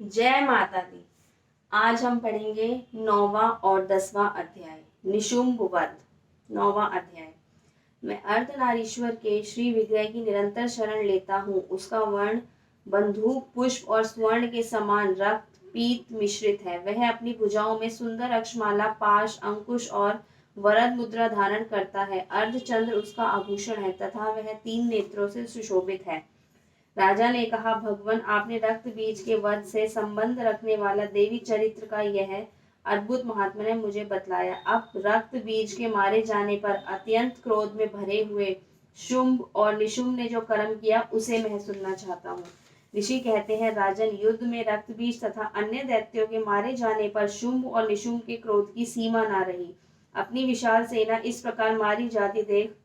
जय माता दी। आज हम पढ़ेंगे 9वां और 10वां अध्याय, निशुंभ वध। 9वां अध्याय। मैं अर्धनारीश्वर के श्री विग्रह की निरंतर शरण लेता हूँ। उसका वर्ण बंदूक पुष्प और स्वर्ण के समान रक्त पीत मिश्रित है। वह अपनी भुजाओं में सुंदर अक्षमाला, पाश, अंकुश और वरद मुद्रा धारण करता है। अर्धचंद्र उसका आभूषण है तथा वह 3 नेत्रों से सुशोभित है। राजा ने कहा, भगवान, आपने रक्त बीज के वध से संबंध रखने वाला देवी चरित्र का यह अद्भुत महात्मा ने मुझे बतलाया। अब रक्त बीज के मारे जाने पर अत्यंत क्रोध में भरे हुए शुंभ और निशुंभ ने जो कर्म किया उसे मैं सुनना चाहता हूँ। ऋषि कहते हैं, राजन, युद्ध में रक्त बीज तथा अन्य दैत्यों के मारे जाने पर शुंभ और निशुंभ के क्रोध की सीमा न रही। अपनी विशाल सेना इस प्रकार मारी जाती देख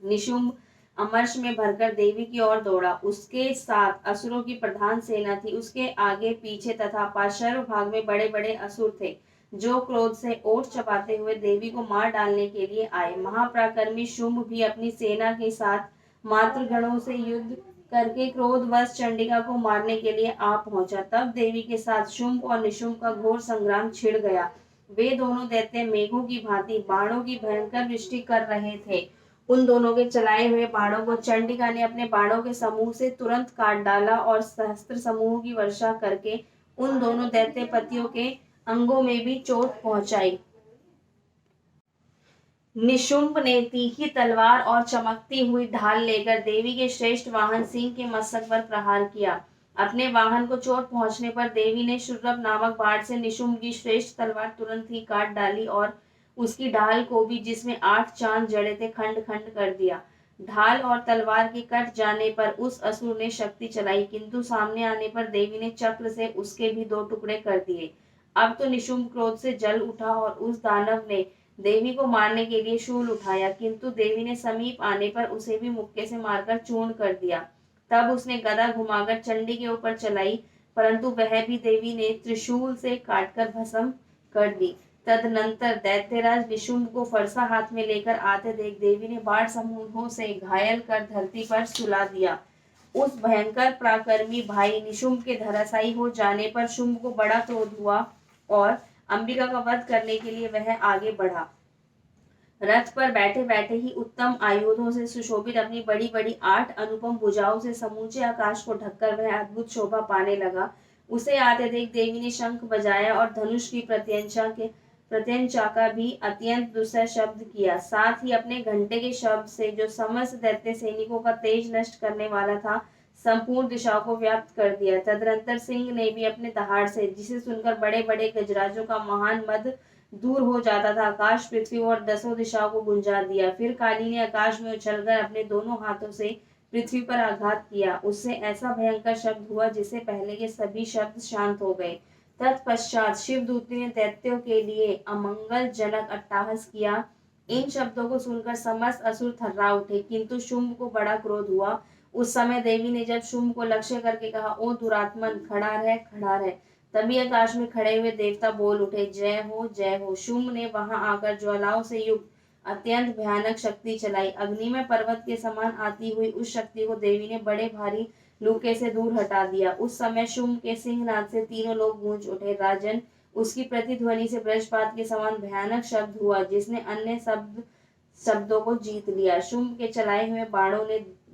निशुंभ अमर्ष में भरकर देवी की ओर दौड़ा। उसके साथ असुरों की प्रधान सेना थी। उसके आगे पीछे तथा पार्श्व भाग में बड़े बड़े असुर थे, जो क्रोध से ओठ चबाते हुए देवी को मार डालने के लिए आए। महापराक्रमी शुंभ भी अपनी सेना के साथ मातृगणों से युद्ध करके क्रोधवश चंडिका को मारने के लिए आ पहुंचा। तब देवी के साथ शुंभ और निशुंभ का घोर संग्राम छिड़ गया। वे दोनों दैत्य मेघों की भांति बाणों की भयंकर वृष्टि कर रहे थे। उन दोनों के चलाए हुए बाणों को चंडिका ने अपने बाणों के समूह से तुरंत काट डाला और सहस्त्र समूह की वर्षा करके उन दोनों दैत्य पतियों के अंगों में भी चोट पहुंचाई। निशुंभ ने तीखी तलवार और चमकती हुई ढाल लेकर देवी के श्रेष्ठ वाहन सिंह के मस्तक पर प्रहार किया। अपने वाहन को चोट पहुंचने पर देवी ने शुर्रभ नामक बाण से निशुंभ की श्रेष्ठ तलवार तुरंत ही काट डाली और उसकी ढाल को भी, जिसमें 8 चांद जड़े थे, खंड खंड कर दिया। ढाल और तलवार के कट जाने पर उस असुर ने शक्ति चलाई, किंतु सामने आने पर देवी ने चक्र से उसके भी 2 टुकड़े कर दिए। अब तो निशुंभ क्रोध से जल उठा और उस दानव ने देवी को मारने के लिए शूल उठाया, किंतु देवी ने समीप आने पर उसे भी मुक्के से मारकर चूर्ण कर दिया। तब उसने गदा घुमाकर चंडी के ऊपर चलाई, परंतु वह भी देवी ने त्रिशूल से काटकर भस्म कर दी। तदनंतर दैत्यराज निशुंभ को फरसा हाथ में लेकर आते देख देवी ने बाण समूहों से घायल कर धरती पर सुला दिया। उस भयंकर पराक्रमी भाई निशुंभ के धराशायी हो जाने पर शुंभ को बड़ा क्रोध हुआ और अंबिका का वध करने के लिए वह आगे बढ़ा। रथ पर बैठे बैठे ही उत्तम आयुधों से सुशोभित अपनी बड़ी बड़ी 8 अनुपम भुजाओं से समूचे आकाश को ढककर वह अद्भुत शोभा पाने लगा। उसे आते देख देवी ने शंख बजाया और धनुष की प्रत्यंचा का भी अत्यंत दुस्सह शब्द किया। साथ ही अपने घंटे के शब्द से, जो समस्त दैत्य सैनिकों का तेज नष्ट करने वाला था, संपूर्ण दिशाओं को व्याप्त कर दिया। तदनंतर सिंह ने भी अपने दहाड़ से, जिसे सुनकर बड़े बड़े गजराजों का महान मद दूर हो जाता था, आकाश, पृथ्वी और 10 दिशाओं को गुंजा दिया। फिर काली ने आकाश में उछलकर अपने दोनों हाथों से पृथ्वी पर आघात किया। उससे ऐसा भयंकर शब्द हुआ जिससे पहले के सभी शब्द शांत हो गए। तत्पश्चात शिवदूती ने दैत्यों के लिए अमंगलजनक अट्टहास किया। इन शब्दों को सुनकर समस्त असुर थर्रा उठे, किंतु शुंभ को बड़ा क्रोध हुआ। उस समय देवी ने जब शुंभ को लक्ष्य करके कहा, ओ दुरात्मन, खड़ा रह, खड़ा रह। तभी आकाश में खड़े हुए देवता बोल उठे, जय हो, जय हो। शुंभ ने वहां आकर ज्वालाओं से युक्त अत्यंत भयानक शक्ति चलाई। अग्नि में पर्वत के समान आती हुई उस शक्ति को देवी ने बड़े भारी लूके से दूर हटा दिया। उस समय शुंभ के सिंहनाद से तीनों लोग गूंज उठे। राजन, उसकी प्रतिध्वनि से वज्रपात के समान भयानक शब्द हुआ, जिसने अन्य शब्दों को जीत लिया। शुंभ के चलाए हुए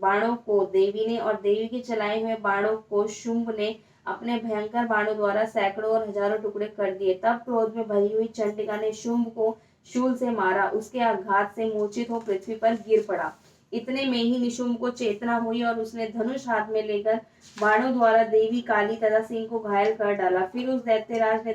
बाणों को देवी ने और देवी के चलाए हुए बाणों को शुंभ ने अपने भयंकर बाणों द्वारा सैकड़ों और हजारों टुकड़े कर दिए। तब क्रोध में भरी हुई चंडिका ने शुंभ को शूल से मारा। उसके आघात से मूर्छित हो पृथ्वी पर गिर पड़ा। इतने में ही निशुंभ को चेतना हुई और उसने धनुष हाथ में लेकर बाणों द्वारा देवी, काली तथा सिंह को घायल कर डाला। फिर उस दैत्यराज ने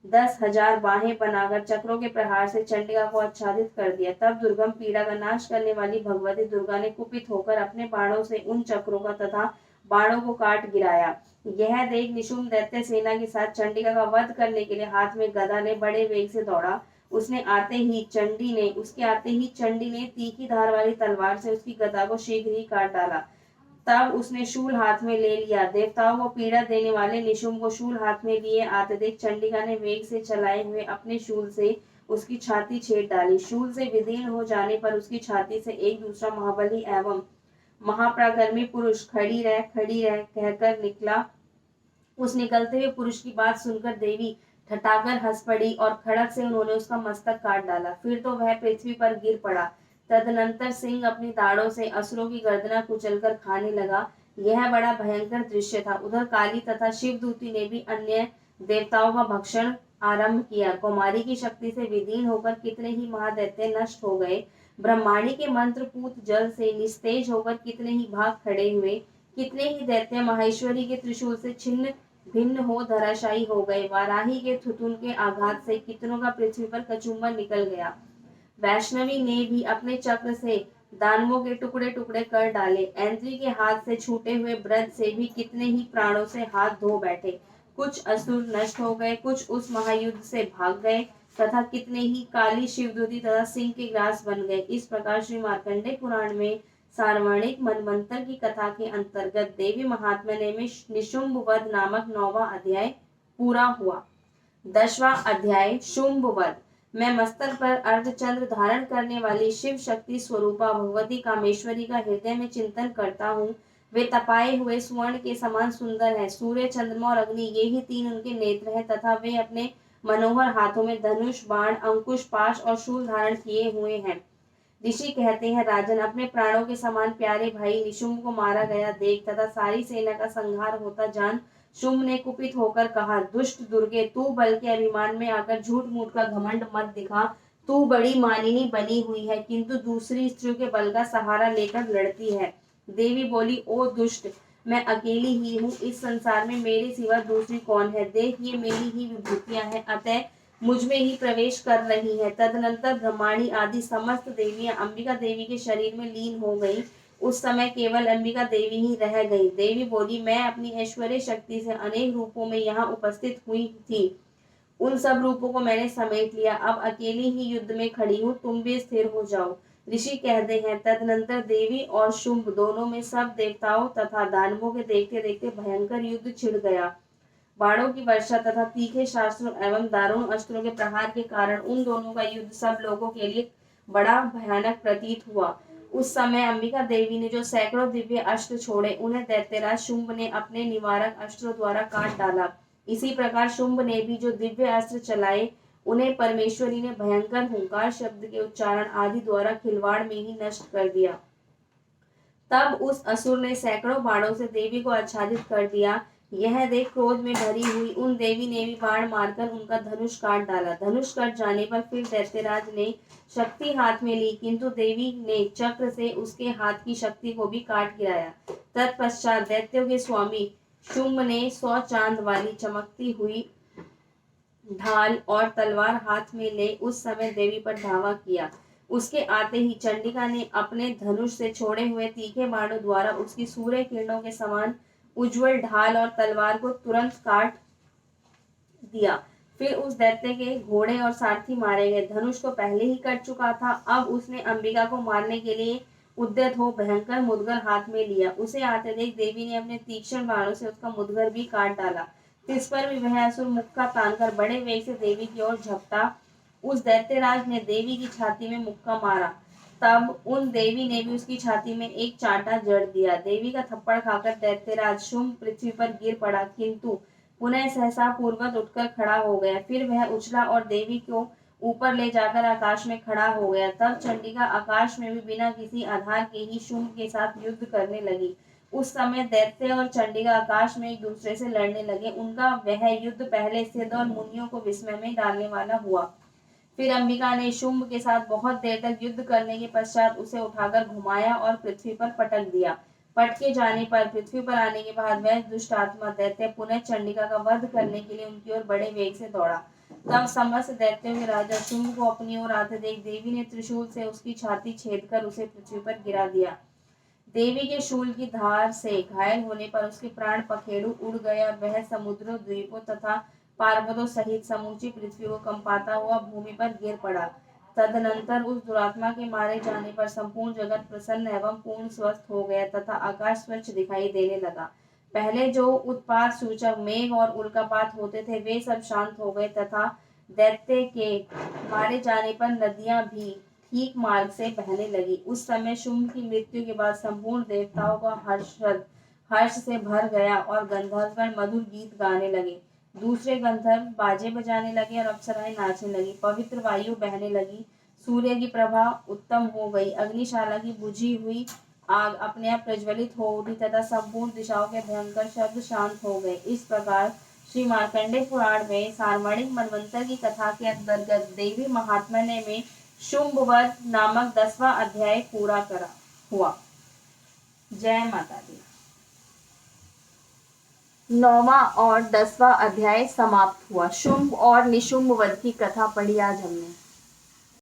10,000 बाहें बनाकर चक्रों के प्रहार से चंडिका को आच्छादित कर दिया। तब दुर्गम पीड़ा का नाश करने वाली भगवती दुर्गा ने कुपित होकर अपने बाणों से उन चक्रों का तथा बाणों को काट गिराया। यह देख निशुंभ दैत्य सेना के साथ चंडिका का वध करने के लिए हाथ में गदा ले बड़े वेग से दौड़ा। उसके आते ही चंडी ने तीखी धार वाली तलवार से उसकी गदा को शीघ्र ही काट डाला। तब उसने शूल हाथ में ले लिया। देवताओं को पीड़ा देने वाले निशुंभ को शूल हाथ में लिए आते देख चंडिका ने वेग से चलाए हुए अपने शूल से उसकी छाती छेद डाली। शूल से विदीर्ण हो जाने पर उसकी छाती से एक दूसरा महाबली एवं महापराक्रमी पुरुष खड़ी रह कहकर निकला उस निकलते हुए पुरुष की बात सुनकर देवी ठठाकर हंस पड़ी और खड़क से उन्होंने उसका मस्तक काट डाला। फिर तो वह पृथ्वी पर गिर पड़ा। तदनंतर सिंह अपनी दाढ़ों से असुरों की गर्दना कुचलकर खाने लगा। यह बड़ा भयंकर दृश्य था। उधर काली तथा शिवदूती ने भी अन्य देवताओं का भक्षण आरंभ किया। कुमारी की शक्ति से विदीन होकर कितने ही महादैत्य नष्ट हो गए। ब्रह्माणी के मंत्रपूत जल से निस्तेज होकर कितने ही भाग खड़े हुए। कितने ही दैत्य माहेश्वरी के त्रिशूल से छिन्न भिन्न हो धराशायी हो गए। वाराही के थुथुन के आघात से कितनों का पृथ्वी पर कचूमर निकल गया। वैष्णवी ने भी अपने चक्र से दानवों के टुकड़े टुकड़े कर डाले। ऐन्द्री के हाथ से छूटे हुए ब्रज से भी कितने ही प्राणों से हाथ धो बैठे। कुछ असुर नष्ट हो गए, कुछ उस महायुद्ध से भाग गए तथा कितने ही काली शिवदूती तथा सिंह के ग्रास बन गए। इस प्रकार श्री मार्कंडेय पुराण में सार्वणिक मनवंतर की कथा के अंतर्गत देवी महात्म्य में निशुंभ वध नामक 9वां अध्याय पूरा हुआ। 10वां अध्याय शुंभ वध। मैं मस्तक पर अर्धचंद्र धारण करने वाली शिव शक्ति स्वरूपा भगवती कामेश्वरी का हृदय में चिंतन करता हूँ। वे तपाए हुए स्वर्ण के समान सुंदर है। सूर्य, चंद्रमा और अग्नि ये ही तीन उनके नेत्र हैं तथा वे अपने मनोहर हाथों में धनुष, बाण, अंकुश, पाश और शूल धारण किए हुए हैं। ऋषि कहते हैं, राजन, अपने प्राणों के समान प्यारे भाई निशुंभ को मारा गया देख तथा सारी सेना का संहार होता जान शुंभ ने कुपित होकर कहा, दुष्ट दुर्गे, तू बल के अभिमान में आकर झूठ मूठ का घमंड मत दिखा। तू बड़ी मानिनी बनी हुई है किंतु दूसरी स्त्रियों के बल का सहारा लेकर लड़ती है। देवी बोली, ओ दुष्ट, मैं अकेली ही हूँ। इस संसार में मेरे सिवा दूसरी कौन है। देख, ये मेरी ही विभूतियां हैं, अतः मुझ में ही प्रवेश कर रही है। तदनंतर ब्रह्माणी आदि समस्त देवियां अंबिका देवी के शरीर में लीन हो गई। उस समय केवल अंबिका देवी ही रह गई। देवी बोली, मैं अपनी ऐश्वर्य शक्ति से अनेक रूपों में यहाँ उपस्थित हुई थी। उन सब रूपों को मैंने समेट लिया। अब अकेली ही युद्ध में खड़ी हूँ, तुम भी स्थिर हो जाओ। ऋषि कहते हैं, तदनंतर देवी और शुंभ दोनों में सब देवताओं तथा दानवों के देखते देखते भयंकर युद्ध छिड़ गया। बाणों की वर्षा तथा तीखे शास्त्रों एवं दारुण अस्त्रों के प्रहार के कारण उन दोनों का युद्ध सब लोगों के लिए बड़ा भयानक प्रतीत हुआ। उस समय अंबिका देवी ने जो सैकड़ों दिव्य अस्त्र छोड़े, उन्हें दैत्यराज शुंभ ने अपने निवारक अस्त्रों द्वारा काट डाला। इसी प्रकार शुंभ ने भी जो दिव्य अस्त्र चलाए, उन्हें परमेश्वरी ने भयंकर हुंकार शब्द के उच्चारण आदि द्वारा खिलवाड़ में ही नष्ट कर दिया। तब उस असुर ने सैकड़ों बाणों से देवी को आच्छादित कर दिया। यह देख क्रोध में भरी हुई उन देवी ने भी बाण मारकर उनका धनुष काट डाला। धनुष कट जाने पर फिर दैत्यराज ने शक्ति हाथ में ली, किंतु देवी ने चक्र से उसके हाथ की शक्ति को भी काट गिराया। तत्पश्चात दैत्यों के स्वामी शुंभ ने 100 चांद वाली चमकती हुई ढाल और तलवार हाथ में ले उस समय देवी पर धावा किया। उसके आते ही चंडिका ने अपने धनुष से छोड़े हुए तीखे बाणों द्वारा उसकी सूर्य किरणों के समान उज्जवल ढाल और तलवार को तुरंत काट दिया। फिर उस दैत्य के घोड़े और सारथी मारे गए। धनुष तो पहले ही कट चुका था, अब उसने अंबिका को मारने के लिए उद्यत हो भयंकर मुदगर हाथ में लिया। उसे आते देख देवी ने अपने तीक्ष्ण बाणों से उसका मुदगर भी काट डाला। इस पर भी वह असुर मुक्का तानकर बड़े वेग से देवी की ओर झपटा। उस दैत्यराज ने देवी की छाती में मुक्का मारा। तब उन देवी ने भी उसकी छाती में एक चांटा जड़ दिया। देवी का थप्पड़ खाकर दैत्यराज शुंभ पृथ्वी पर गिर पड़ा, किंतु पुनः सहसा पूर्वत उठकर खड़ा हो गया। फिर वह उछला और देवी को ऊपर ले जाकर आकाश में खड़ा हो गया। तब चंडिका आकाश में भी बिना किसी आधार के ही शुंभ के साथ युद्ध करने लगी। उस समय दैत्य और चंडिका आकाश में एक दूसरे से लड़ने लगे। उनका वह युद्ध पहले सिद्ध और मुनियों को विस्मय में डालने वाला हुआ। फिर अंबिका ने शुंभ के साथ बहुत देर तक युद्ध करने के पश्चात उसे उठाकर घुमाया और पृथ्वी पर पटक दिया। पटके जाने पर पृथ्वी पर आने के बाद वह दुष्ट आत्मा दैत्य पुनः चंडिका का वध करने के लिए उनकी ओर बड़े वेग से दौड़ा। तब समस्त दैत्यों के राजा शुंभ को अपनी ओर आते देख देवी ने त्रिशूल से उसकी छाती छेद कर उसे पृथ्वी पर गिरा दिया। देवी के शूल की धार से घायल होने पर उसके प्राण पखेरु उड़ गए और वह समुद्रों, द्वीपों तथा पर्वतों सहित समूची पृथ्वी को कंपाता हुआ भूमि पर गिर पड़ा। तदनंतर उस दुरात्मा के मारे जाने पर संपूर्ण जगत प्रसन्न एवं पूर्ण स्वस्थ हो गया तथा आकाश स्वच्छ दिखाई देने लगा। पहले जो उत्पात सूचक मेघ और उल्कापात होते थे, वे सब शांत हो गए तथा दैत्य के मारे जाने पर नदियां भी ठीक मार्ग से बहने लगी। उस समय शुंभ की मृत्यु के बाद संपूर्ण देवताओं का हर्ष से भर गया और गंधर्वगण मधुर गीत गाने लगे। दूसरे गंधर्व बाजे बजाने लगे और अप्सराएं नाचने लगी। पवित्र वायु बहने लगी। सूर्य की प्रभा उत्तम हो गई। अग्निशाला की बुझी हुई आग अपने आप प्रज्वलित हो उठी तथा संपूर्ण दिशाओं के भयंकर शब्द शांत हो गए। इस प्रकार श्री मार्कंडेय पुराण में सार्वणिक मनवंतर की कथा के अंतर्गत देवी महात्म्य में शुंभवध नामक 10वां अध्याय पूरा करा हुआ। जय माता दी। 9वां और 10वां अध्याय समाप्त हुआ। शुंभ और निशुंभ वध की कथा पढ़ी आज हमने।